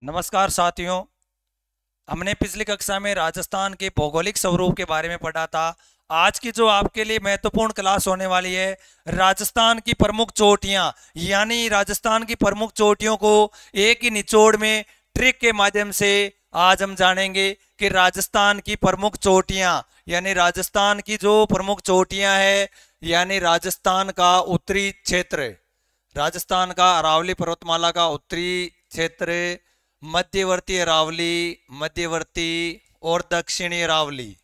नमस्कार साथियों। हमने पिछली कक्षा में राजस्थान के भौगोलिक स्वरूप के बारे में पढ़ा था। आज की जो आपके लिए महत्वपूर्ण क्लास होने वाली है, राजस्थान की प्रमुख चोटियां, यानी राजस्थान की प्रमुख चोटियों को एक ही निचोड़ में ट्रिक के माध्यम से आज हम जानेंगे कि राजस्थान की प्रमुख चोटियां, यानी राजस्थान की जो प्रमुख चोटियां है, यानी राजस्थान का उत्तरी क्षेत्र, राजस्थान का अरावली पर्वतमाला का उत्तरी क्षेत्र, मध्यवर्ती अरावली, मध्यवर्ती और दक्षिणी अरावली,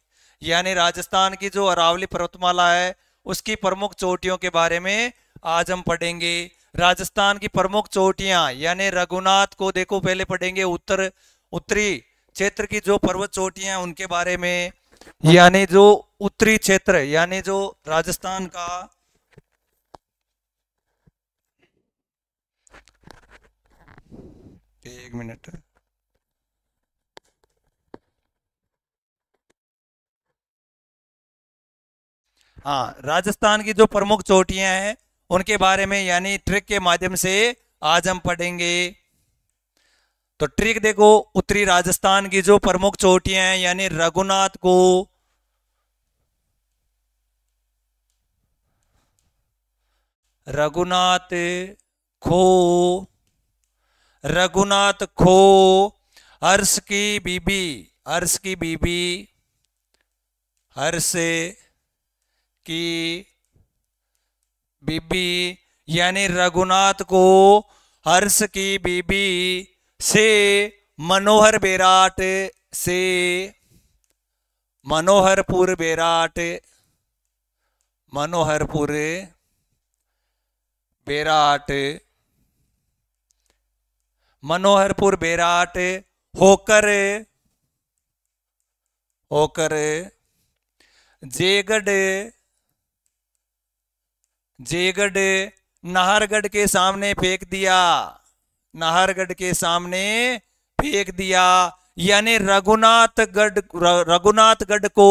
यानी राजस्थान की जो अरावली पर्वतमाला है उसकी प्रमुख चोटियों के बारे में आज हम पढ़ेंगे। राजस्थान की प्रमुख चोटियां यानी रघुनाथ को देखो पहले पढ़ेंगे, उत्तरी क्षेत्र की जो पर्वत चोटियां उनके बारे में, यानी जो उत्तरी क्षेत्र यानी जो राजस्थान का, एक मिनट, हाँ, राजस्थान की जो प्रमुख चोटियां हैं उनके बारे में यानी ट्रिक के माध्यम से आज हम पढ़ेंगे। तो ट्रिक देखो, उत्तरी राजस्थान की जो प्रमुख चोटियां हैं यानी रघुनाथ को, रघुनाथ खो, रघुनाथ खो, हर्ष की बीबी, हर्ष की बीबी, हर्ष की बीबी, यानी रघुनाथ को हर्ष की बीबी से मनोहर बेराट, से मनोहरपुर बेराट, मनोहरपुर बेराट, मनोहरपुर बेराट होकर, होकर जेगढ़, जेगढ़ नाहरगढ़ के सामने फेंक दिया, नाहरगढ़ के सामने फेंक दिया, यानी रघुनाथगढ़, रघुनाथगढ़ को,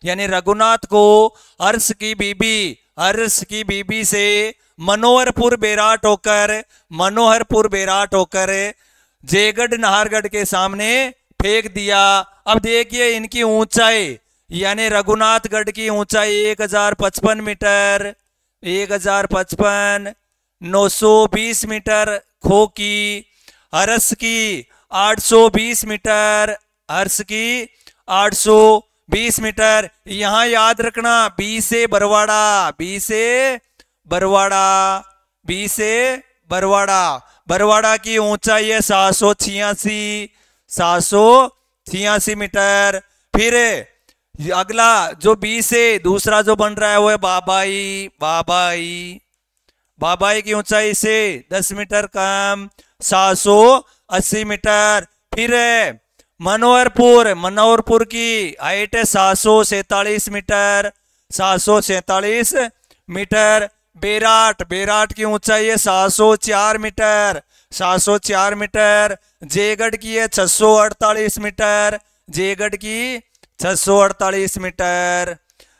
यानी रघुनाथ को हर्ष की बीबी, हर्ष की बीबी से मनोहरपुर बेराट होकर, मनोहरपुर बेराट होकर जेगढ़ नाहरगढ़ के सामने फेंक दिया। अब देखिए इनकी ऊंचाई, यानी रघुनाथगढ़ की ऊंचाई 1055 मीटर, 1055, 920 मीटर खो की, हर्ष की 820 मीटर, हर्ष की 820 मीटर। यहां याद रखना बी से बरवाड़ा, बी से बरवाड़ा, बी से बरवाड़ा, बरवाड़ा की ऊंचाई है 786, 786 मीटर। फिर अगला जो बी से दूसरा जो बन रहा है वो है बाबाई, बाबाई, बाबाई की ऊंचाई से 10 मीटर कम, 780 मीटर। फिर मनोहरपुर, मनोहरपुर की हाइट है 747 मीटर, 747 मीटर। बेराट, बेराट की ऊंचाई है 704 मीटर, 704 मीटर। जयगढ़ की है 648 मीटर, जयगढ़ की 648 मीटर।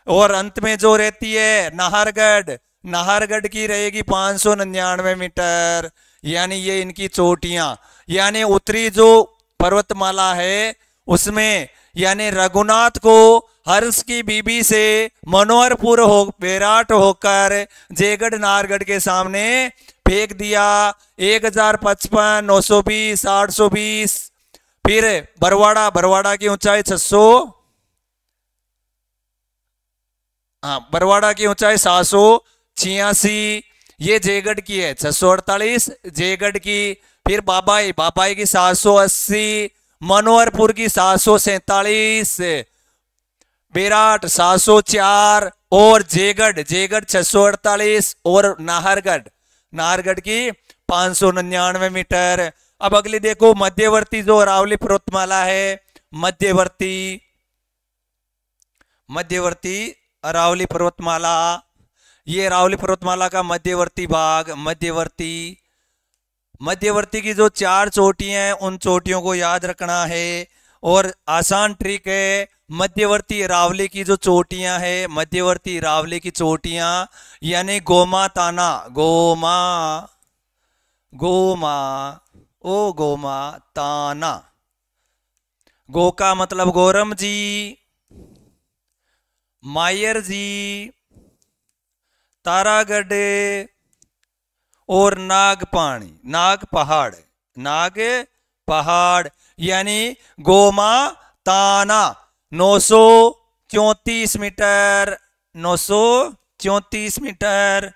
और अंत में जो रहती है नाहरगढ़, नाहरगढ़ की रहेगी 599 मीटर। यानी ये इनकी चोटियां, यानी उत्तरी जो पर्वतमाला है उसमें, यानी रघुनाथ को हर्ष की बीबी से मनोहरपुर हो बेराट होकर जयगढ़ नाहरगढ़ के सामने फेंक दिया। 1055, 920, 820। फिर बरवाड़ा, बरवाड़ा की ऊंचाई 600, हाँ, बरवाड़ा की ऊंचाई 786, ये जयगढ़ की है 648, जयगढ़ की। फिर बाबाई, बाबाई की 780, मनोहरपुर की 747, बेराट 704 और जयगढ़, जयगढ़ 648 और नाहरगढ़, नाहरगढ़ की 599 मीटर। अब अगली देखो मध्यवर्ती जो अरावली पर्वतमाला है, मध्यवर्ती, मध्यवर्ती अरावली पर्वतमाला, ये अरावली पर्वतमाला का मध्यवर्ती भाग, मध्यवर्ती, मध्यवर्ती की जो 4 चोटियां हैं उन चोटियों को याद रखना है। और आसान ट्रिक है, मध्यवर्ती अरावली की जो चोटियां है, मध्यवर्ती अरावली की चोटियां यानी गोमा ताना, गोमा, गोमा ओ गोमा ताना। गो का मतलब गौरम जी, मायर जी, तारागढ़ और नागपाणी, नाग पहाड़, नाग पहाड़ यानी गोमा ताना 934 मीटर, 934 मीटर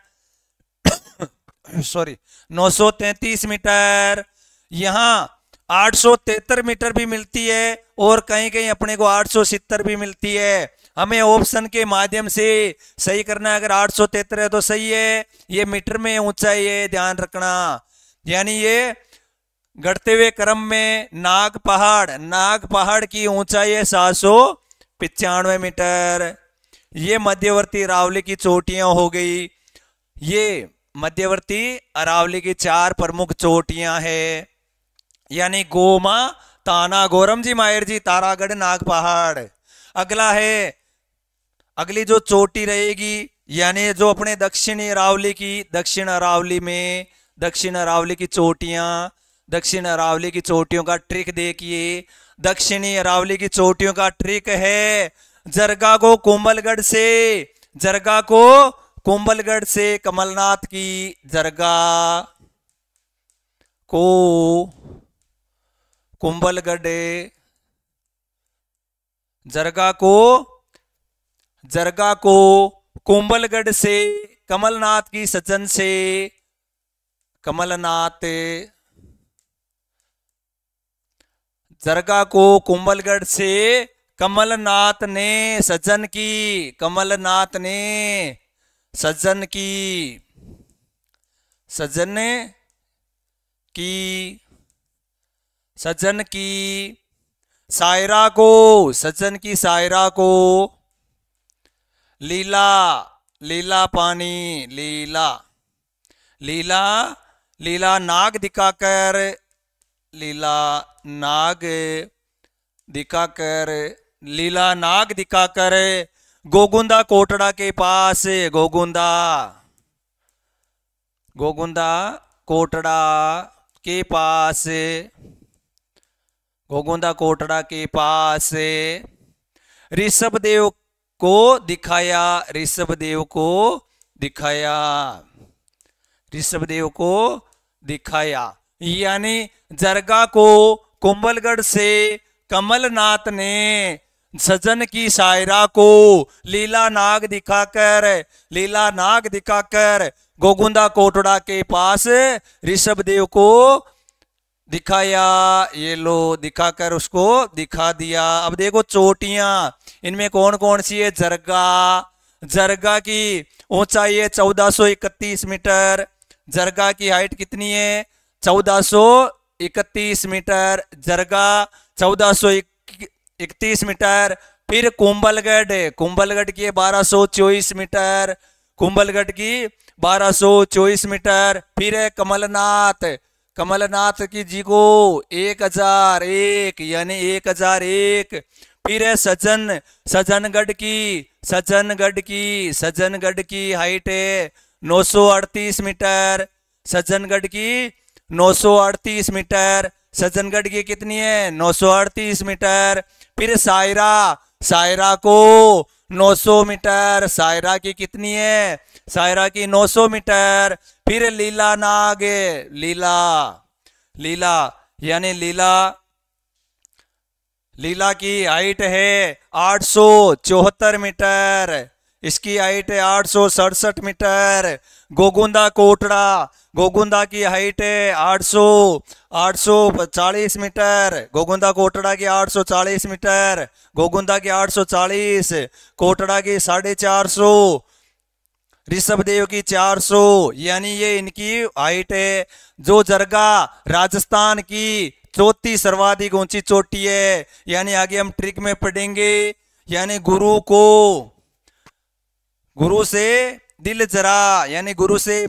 सॉरी 933 मीटर। यहाँ 873 मीटर भी मिलती है और कहीं कहीं अपने को 870 भी मिलती है। हमें ऑप्शन के माध्यम से सही करना है। अगर 873 है तो सही है, ये मीटर में ऊंचाई है, ध्यान रखना। यानी ये घटते हुए क्रम में नाग पहाड़ की ऊंचाई है 795 मीटर। ये मध्यवर्ती अरावली की चोटियां हो गई। ये मध्यवर्ती अरावली की 4 प्रमुख चोटियां हैं, यानी गोमा ताना, गौरम जी, मायर जी, तारागढ़, नाग पहाड़। अगला है, अगली जो चोटी रहेगी यानी जो अपने दक्षिणी अरावली की, दक्षिण अरावली की चोटियां, दक्षिण अरावली की चोटियों का ट्रिक देखिए। दक्षिणी अरावली की चोटियों का ट्रिक है जरगा को कुंभलगढ़ से कमलनाथ की, जरगा को कुंभलगढ़, जरगा को कुंभलगढ़ से, कमलनाथ की सज्जन से, कमलनाथ, जरगा को कुंभलगढ़ से कमलनाथ ने सज्जन की, कमलनाथ ने सज्जन की, सज्जन की, सज्जन की, सायरा को, सज्जन की सायरा को, लीला, लीला पानी, लीला, लीला, लीला नाग दिखाकर, लीला नाग दिखाकर, लीला नाग दिखाकर गोगुंदा कोटड़ा के पास, गोगुंदा कोटड़ा के पास, गोगुंदा कोटड़ा के पास ऋषभदेव को दिखाया, ऋषभदेव को दिखाया, ऋषभदेव को दिखाया। यानी जरगा को कुंभलगढ़ से कमलनाथ ने सज्जन की सायरा को लीला नाग दिखाकर गोगुंदा कोटड़ा के पास ऋषभदेव को दिखाया। ये लो दिखाकर उसको दिखा दिया। अब देखो चोटियां, इनमें कौन कौन सी है। जरगा की ऊंचाई है 1431 मीटर। जरगा की हाइट कितनी है? 1431 मीटर। जरगा 1431 मीटर। फिर कुंभलगढ़ की 1224 मीटर, कुंभलगढ़ की 1224 मीटर। फिर है कमलनाथ की जी को 1001 यानी 1001। फिर है सज्जनगढ़ की हाइट है 938 मीटर। सज्जनगढ़ की 938 मीटर। सज्जनगढ़ की कितनी है? 938 मीटर। फिर सायरा को 900 मीटर। सायरा की कितनी है? सायरा की 900 मीटर। फिर लीला नाग, लीला यानी लीला की हाइट है 874 मीटर। इसकी हाइट है 867 मीटर। गोगुंदा की हाइट है 840 मीटर। गोगुंदा कोटड़ा की 840 मीटर। गोगुंदा की 840, कोटड़ा की 450, ऋषभदेव की 400। यानी ये इनकी हाइट है। जो जरगा राजस्थान की चौथी सर्वाधिक ऊंची चोटी है। यानी आगे हम ट्रिक में पढ़ेंगे। यानी गुरु से दिल जरा, यानी गुरु से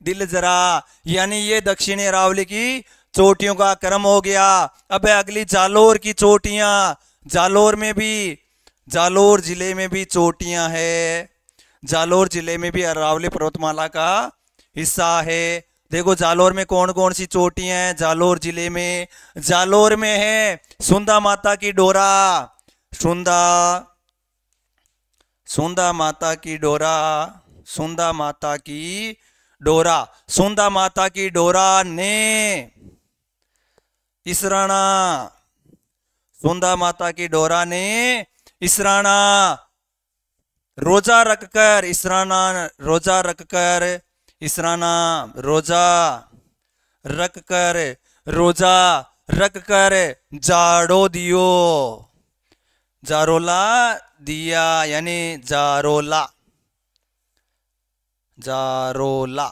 दिल जरा। यानी ये दक्षिणी अरावली की चोटियों का क्रम हो गया। अब अगली जालोर की चोटियां। जालोर जिले में भी चोटियां है। जालोर जिले में भी अरावली पर्वतमाला का हिस्सा है। देखो जालोर में कौन कौन सी चोटियां हैं जालोर जिले में। जालोर में है सुंदा माता की डोरा, सुंदा माता की डोरा, सुंदा माता की डोरा, सुंदा माता की डोरा ने इसराना, सुंदा माता की डोरा ने इसराना, रोजा रखकर इसराना, रोजा रखकर इसराना, रोजा रखकर, रोजा रखकर जाड़ो दियो, जारोला दिया, यानी जारोला, जारोला,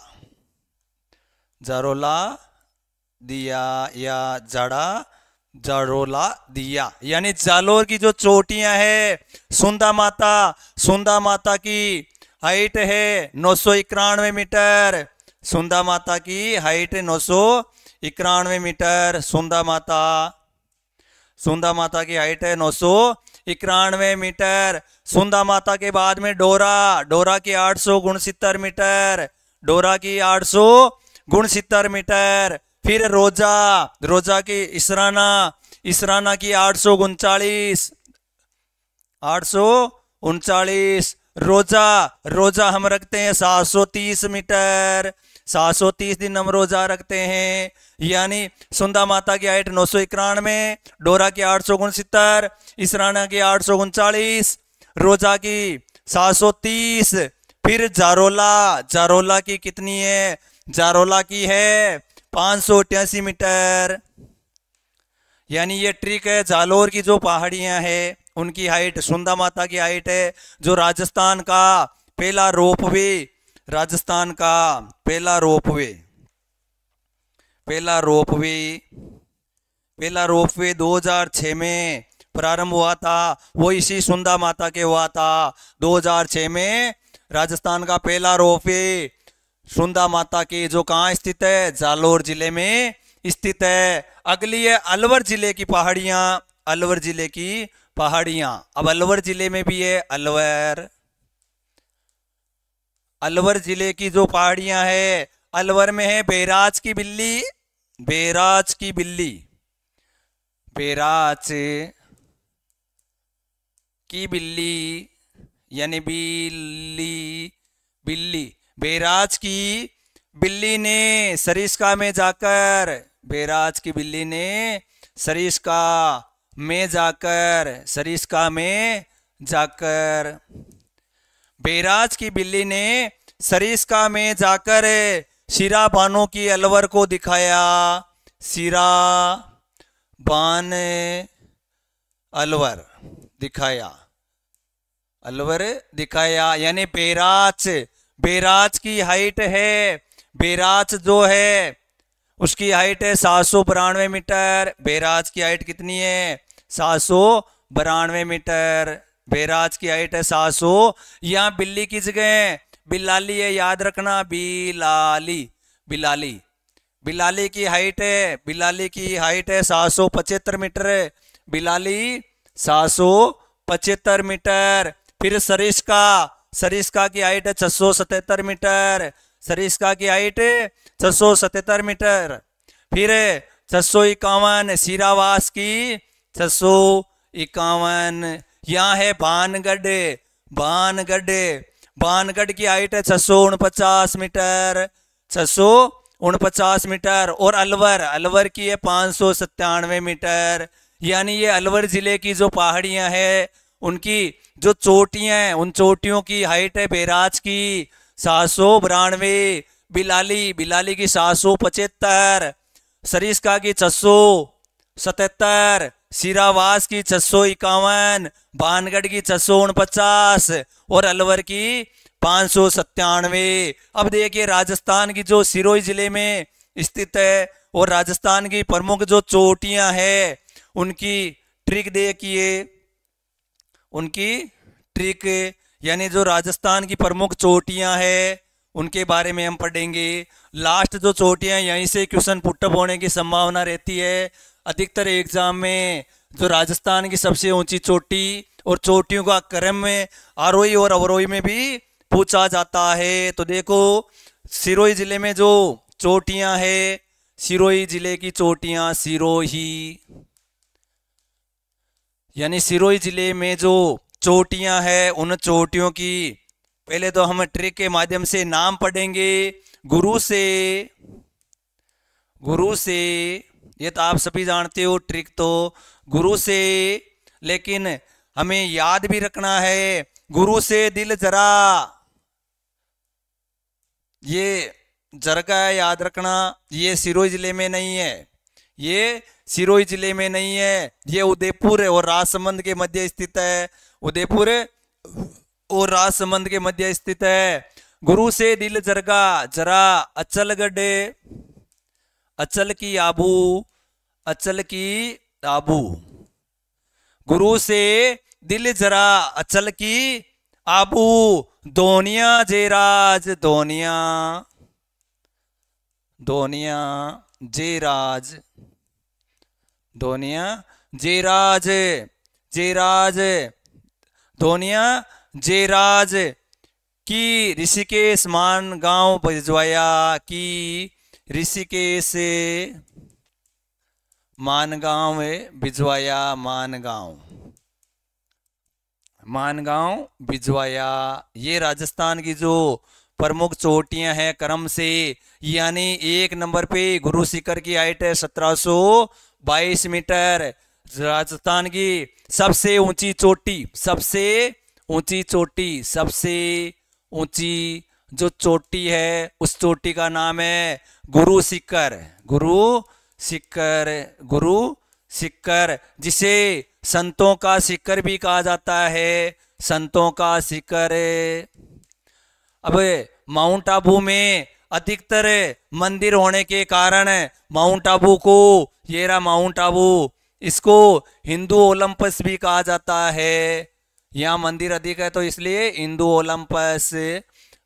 जारोला दिया या जाड़ा, जारोला दिया। यानी जालोर की जो चोटियां है सुंदा माता, सुंदा माता की हाइट है 991 मीटर, सुंदा माता की हाइट 991 मीटर, सुंदा माता, सुंदा माता की हाइट है 991 मीटर। सुंदा माता के बाद में डोरा, डोरा की 869 मीटर, डोरा की 869 मीटर। फिर रोजा, रोजा की इसराना, इसराना की 839, 839। रोजा, रोजा हम रखते हैं 730 मीटर, 730 दिन हम रोजा रखते हैं। यानी सुंदा माता की हाइट 991, डोरा की 869, इसराना की 839, रोजा की 730। फिर जारोला, जारोला की कितनी है, जारोला की है 588 मीटर। यानी ये ट्रिक है जालोर की जो पहाड़ियां हैं उनकी हाइट, सुंदा माता की हाइट है जो राजस्थान का पहला रोपवे, राजस्थान का पहला रोपवे, पहला रोपवे, पहला रोपवे 2006 में प्रारंभ हुआ था, वो इसी सुंदा माता के हुआ था। 2006 में राजस्थान का पहला रोपवे सुंदा माता की, जो कहाँ स्थित है, जालोर जिले में स्थित है। अगली है अलवर जिले की पहाड़ियां, अलवर जिले की पहाड़ियां। अब अलवर जिले में भी है अलवर, अलवर जिले की जो पहाड़ियां है, अलवर में है बैराज की बिल्ली, बैराज की बिल्ली, बैराज की बिल्ली, यानी बिल्ली, बिल्ली, बैराज की बिल्ली ने सरिस्का में जाकर, बैराज की बिल्ली ने सरिस्का में जाकर, सरिस्का में जाकर, बैराज की बिल्ली ने सरिस्का में जाकर शिरा बानो की अलवर को दिखाया, शिरा बान अलवर दिखाया, अलवर दिखाया। यानी बैराज, बैराज की हाइट है, बैराज जो है उसकी हाइट है 792 मीटर। बैराज की हाइट कितनी है, 792 मीटर। बैराज की हाइट है 700। यहाँ बिल्ली की जगह बिलाली है, याद रखना, बिलाली, बिलाली, बिलाली की हाइट है, बिलाली की हाइट है 775 मीटर, बिलाली 775 मीटर। फिर सरिस्का, सरिस्का की हाइट है 677 मीटर, सरिस्का की हाइट 677 मीटर। फिर 651 सीरावास की 651। यहाँ है भानगढ़, भानगढ़, भानगढ़ की हाइट है 649 मीटर, 649 मीटर। और अलवर, अलवर की है 597 मीटर। यानी ये अलवर जिले की जो पहाड़ियां हैं उनकी जो चोटियां हैं उन चोटियों की हाइट है बैराज की 792, बिलाली, बिलाली की 775, सरिस्का की 677, सीरावास की 651, भानगढ़ की 649 और अलवर की 597। अब देखिए राजस्थान की जो सिरोही जिले में स्थित है और राजस्थान की प्रमुख जो चोटियां हैं उनकी ट्रिक देखिए, उनकी ट्रिक, यानी जो राजस्थान की प्रमुख चोटियां हैं उनके बारे में हम पढ़ेंगे। लास्ट जो चोटियां यहीं से क्वेश्चन पुटअप होने की संभावना रहती है। अधिकतर एग्जाम में जो राजस्थान की सबसे ऊंची चोटी और चोटियों का क्रम में आरोही और अवरोही में भी पूछा जाता है। तो देखो सिरोही जिले में जो चोटियां है, सिरोही जिले की चोटियां, सिरोही, यानी सिरोही जिले में जो चोटियां है उन चोटियों की पहले तो हम ट्रिक के माध्यम से नाम पढ़ेंगे। गुरु से, गुरु से, ये तो आप सभी जानते हो ट्रिक तो गुरु से, लेकिन हमें याद भी रखना है गुरु से दिल जरा, ये जरगा है, याद रखना। ये सिरोही जिले में नहीं है, ये सिरोही जिले में नहीं है, ये उदयपुर और राजसमंद के मध्य स्थित है। उदयपुर और राजसमंद के मध्य स्थित है। गुरु से दिल जरगा, जरा अचलगढ़, अचल की आबू, अचल की आबू। गुरु से दिल जरा अचल की आबू, दोनिया जेराज, दोनिया, दोनिया जेराज, दोनिया जेराज, जेराज, दोनिया जेराज की ऋषिकेश मान गांव भिजवाया, की ऋषिकेश मानगांव भिजवाया, मानगांव, मानगांव भिजवाया। ये राजस्थान की जो प्रमुख चोटियां हैं क्रम से, यानी 1 नंबर पे गुरु शिखर की हाइट है 1722 मीटर। राजस्थान की सबसे ऊंची चोटी, सबसे ऊंची चोटी, सबसे ऊंची जो चोटी है उस चोटी का नाम है गुरु शिखर, गुरु शिखर, गुरु शिखर, जिसे संतों का शिखर भी कहा जाता है, संतों का शिखर। अब माउंट आबू में अधिकतर मंदिर होने के कारण माउंट आबू को, ये रहा माउंट आबू, इसको हिंदू ओलंपस भी कहा जाता है। यहाँ मंदिर अधिक है तो इसलिए हिंदू ओलंपस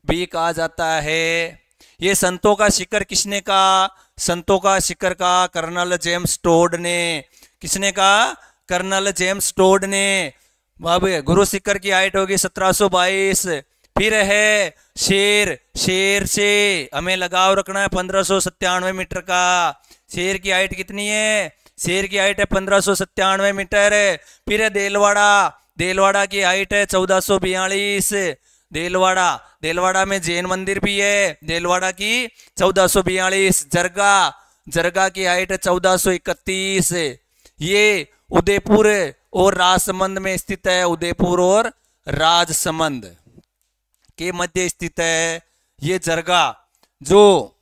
भी कहा जाता है। ये संतों का शिखर किसने कहा? संतों का शिखर का कर्नल जेम्स टोड ने। किसने कहा? कर्नल जेम्स टोड ने। अब गुरु शिखर की हाइट होगी 1722। फिर है शेर, शेर से हमें लगाव रखना है 1597 मीटर का। शेर की हाइट कितनी है? शेर की हाइट है 1597 मीटर। फिर है देलवाड़ा, देलवाड़ा की हाइट है 1442। देलवाड़ा, देलवाड़ा में जैन मंदिर भी है। देलवाड़ा की 1442। जरगा, जरगा की हाइट है 1431। ये उदयपुर और राजसमंद में स्थित है। उदयपुर और राजसमंद के मध्य स्थित है ये जरगा, जो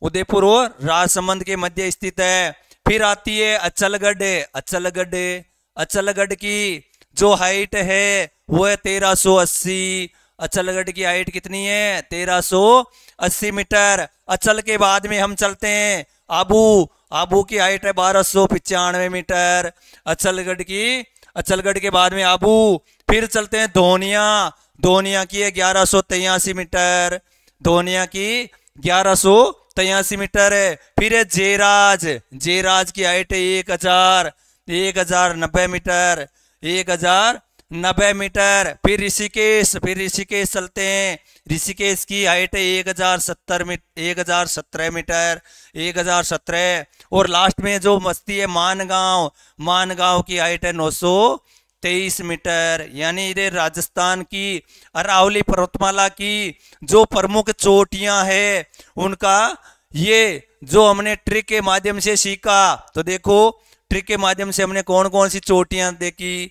उदयपुर और राजसमंद के मध्य स्थित है। फिर आती है अचलगढ़। अचलगढ़, अचलगढ़ की जो हाइट है वो है 1380। अचलगढ़ की हाइट कितनी है? 1380 मीटर। अचल के बाद में हम चलते हैं आबू। आबू की हाइट है 1295 मीटर। अचलगढ़ की, अचलगढ़ के बाद में आबू। फिर चलते हैं धोनिया। धोनिया की है 1183 मीटर। धोनिया की 1183 मीटर है। फिर है जेराज। जेराज की हाइट है 1090 मीटर। 1090 मीटर। फिर ऋषिकेश, फिर ऋषिकेश चलते हैं। ऋषिकेश की हाइट है 1017 मीटर। 1017। और लास्ट में जो मस्ती है मानगांव। मानगांव की हाइट है 923 मीटर। यानी ये राजस्थान की अरावली पर्वतमाला की जो प्रमुख चोटियां हैं उनका ये जो हमने ट्रिक के माध्यम से सीखा। तो देखो ट्रिक के माध्यम से हमने कौन कौन सी चोटियां देखी।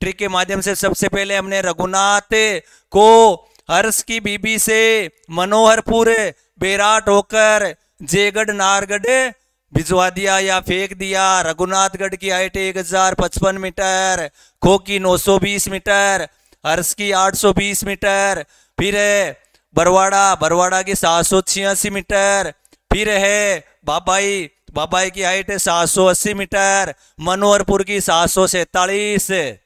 ट्रिक के माध्यम से सबसे पहले हमने रघुनाथ को हर्ष की बीबी से मनोहरपुर बैराट होकर जयगढ़ नाहरगढ़ भिजवा दिया या फेंक दिया। रघुनाथगढ़ की हाइट 1055 मीटर। खो की 920 मीटर। हर्ष की 820 मीटर। फिर है बरवाड़ा, बरवाड़ा की 786 मीटर। फिर है बाबाई, बाबाई की हाइट है 780 मीटर। मनोहरपुर की 747।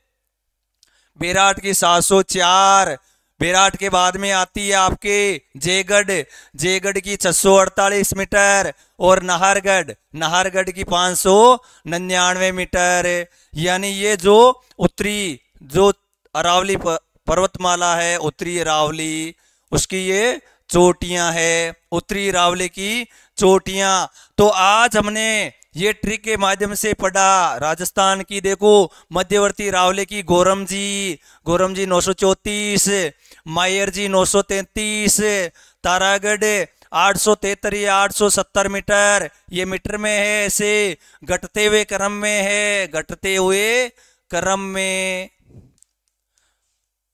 बैराट की 704। बैराट के बाद में आती है आपके जयगढ़। जयगढ़ की 648 मीटर। और नाहरगढ़, नाहरगढ़ की 599 मीटर। यानी ये जो उत्तरी जो अरावली पर्वतमाला है, उत्तरी अरावली, उसकी ये चोटियां है। उत्तरी अरावली की चोटियां। तो आज हमने ये ट्रिक के माध्यम से पढ़ा राजस्थान की। देखो मध्यवर्ती रावले की गोरम जी 934, मायर जी 933, तारागढ़ 873 या 870 मीटर, ये मीटर में है, ऐसे घटते हुए क्रम में है, घटते हुए क्रम में।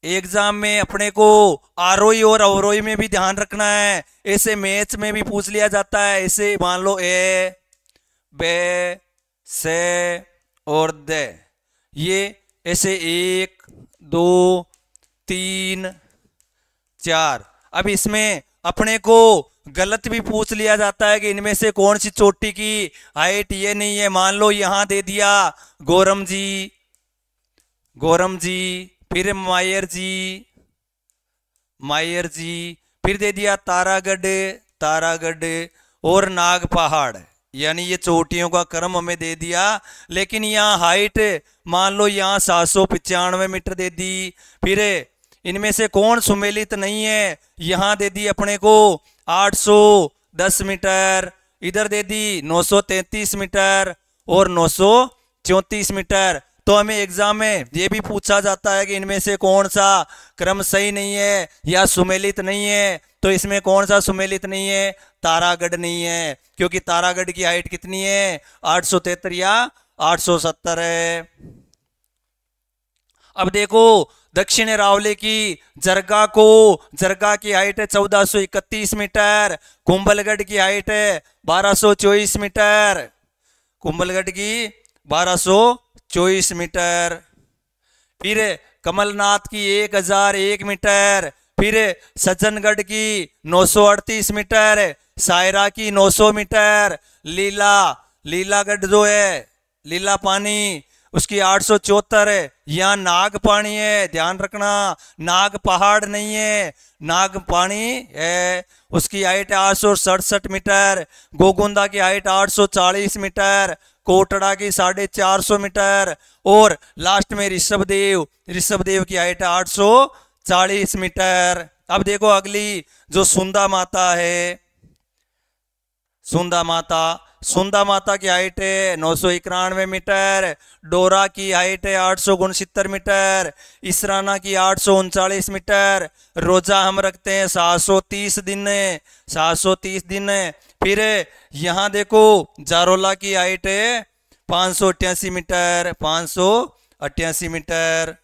एग्जाम में अपने को आरोही और अवरोही में भी ध्यान रखना है, ऐसे मैच में भी पूछ लिया जाता है। ऐसे मान लो ए बे से और दे, ये ऐसे 1 2 3 4। अब इसमें अपने को गलत भी पूछ लिया जाता है कि इनमें से कौन सी चोटी की हाइट ये नहीं है। मान लो यहां दे दिया गोरम जी, फिर मायर जी, फिर दे दिया तारागढ़ और नाग पहाड़, यानी ये चोटियों का क्रम हमें दे दिया। लेकिन यहाँ हाइट मान लो यहाँ 795 मीटर दे दी। फिर इनमें से कौन सुमेलित नहीं है, यहाँ दे दी अपने को 810 मीटर, इधर दे दी 933 मीटर और 934 मीटर। तो हमें एग्जाम में ये भी पूछा जाता है कि इनमें से कौन सा क्रम सही नहीं है या सुमेलित नहीं है। तो इसमें कौन सा सुमेलित नहीं है, तारागढ़ नहीं है, क्योंकि तारागढ़ की हाइट कितनी है 873 या 870 है। अब देखो दक्षिण रावले की जरगा की हाइट है 1431 मीटर, कुंभलगढ़ की हाइट है 1224 मीटर, कुंभलगढ़ की 1224 मीटर। फिर कमलनाथ की 1001 मीटर, फिर सज्जनगढ़ की 938 मीटर, सायरा की 900 मीटर, लीलागढ़ जो है लीला पानी उसकी 874 है। यहाँ नाग पानी है, ध्यान रखना, नाग पहाड़ नहीं है, नाग पानी है, उसकी हाइट 867 मीटर। गोगुंदा की हाइट 840 मीटर, कोटड़ा की 450 मीटर और लास्ट में ऋषभदेव की हाइट 840 मीटर। अब देखो अगली जो सुंदा माता है, सुंदा माता की हाइट है 991 मीटर, डोरा की हाइट है 869 मीटर, इसराना की 839 मीटर, रोजा हम रखते हैं 730 दिन। फिर यहाँ देखो जारोला की हाइट है 588 मीटर।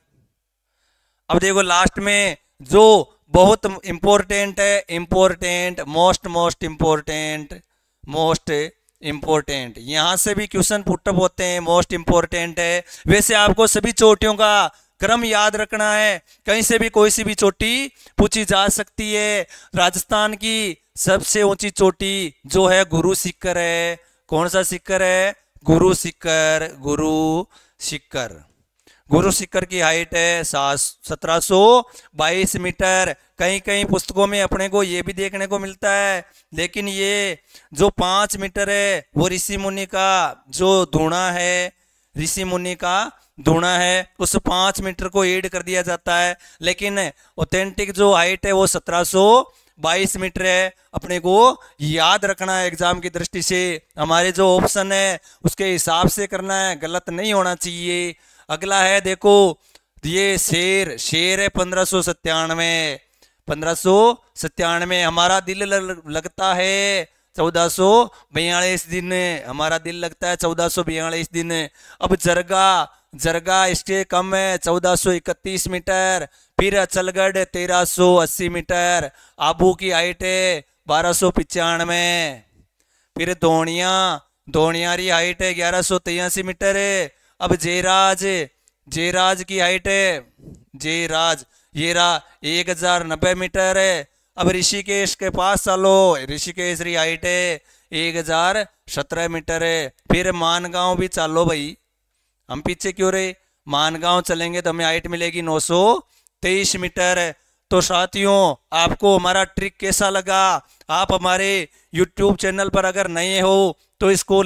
अब देखो लास्ट में जो बहुत इंपॉर्टेंट है, मोस्ट इंपॉर्टेंट, यहां से भी क्वेश्चन पुटअप होते हैं, मोस्ट इंपॉर्टेंट है। वैसे आपको सभी चोटियों का क्रम याद रखना है, कहीं से भी कोई सी भी चोटी पूछी जा सकती है। राजस्थान की सबसे ऊंची चोटी जो है गुरु शिखर है। कौन सा शिखर है, गुरु शिखर की हाइट है 1722 मीटर। कहीं कहीं पुस्तकों में अपने को ये भी देखने को मिलता है, लेकिन ये जो 5 मीटर है वो ऋषि मुनि का जो धूणा है, उस 5 मीटर को ऐड कर दिया जाता है। लेकिन ऑथेंटिक जो हाइट है वो 1722 मीटर है। अपने को याद रखना है एग्जाम की दृष्टि से, हमारे जो ऑप्शन है उसके हिसाब से करना है, गलत नहीं होना चाहिए। अगला है देखो ये शेर है 1597, हमारा दिल लगता है 1442 दिन, हमारा दिल लगता है 1442 दिन। अब जरगा इसके कम है 1431 मीटर। फिर अचलगढ़ 1380 मीटर, आबू की हाइट है 1295। फिर धोनियारी हाइट है 1183 मीटर है। अब जयराज की हाइट है 1090 मीटर है। अब ऋषिकेश के पास चलो, ऋषिकेश की हाइट है 1017 मीटर है। फिर मानगांव भी चलो भाई, हम पीछे क्यों रहे, मानगांव चलेंगे तो हमें हाइट मिलेगी 923 मीटर। तो साथियों आपको हमारा ट्रिक कैसा लगा? आप हमारे YouTube चैनल पर अगर नए हो तो इसको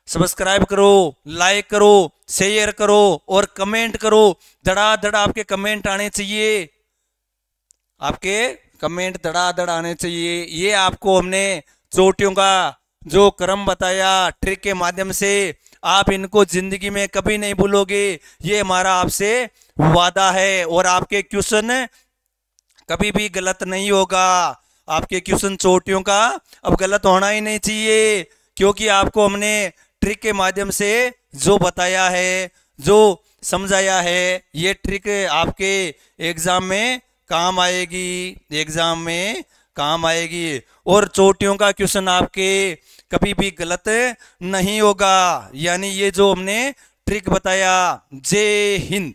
सब्सक्राइब करो, लाइक करो, शेयर करो और कमेंट करो। धड़ाधड़ आपके कमेंट आने चाहिए, आपके कमेंट धड़ाधड़ आने चाहिए। ये आपको हमने चोटियों का जो क्रम बताया ट्रिक के माध्यम से, आप इनको जिंदगी में कभी नहीं भूलोगे, ये हमारा आपसे वादा है। और आपके क्वेश्चन कभी भी गलत नहीं होगा, आपके क्वेश्चन चोटियों का अब गलत होना ही नहीं चाहिए, क्योंकि आपको हमने ट्रिक के माध्यम से जो बताया है, जो समझाया है, ये ट्रिक आपके एग्जाम में काम आएगी, एग्जाम में काम आएगी। और चोटियों का क्वेश्चन आपके कभी भी गलत नहीं होगा। यानी ये जो हमने ट्रिक बताया। जय हिंद।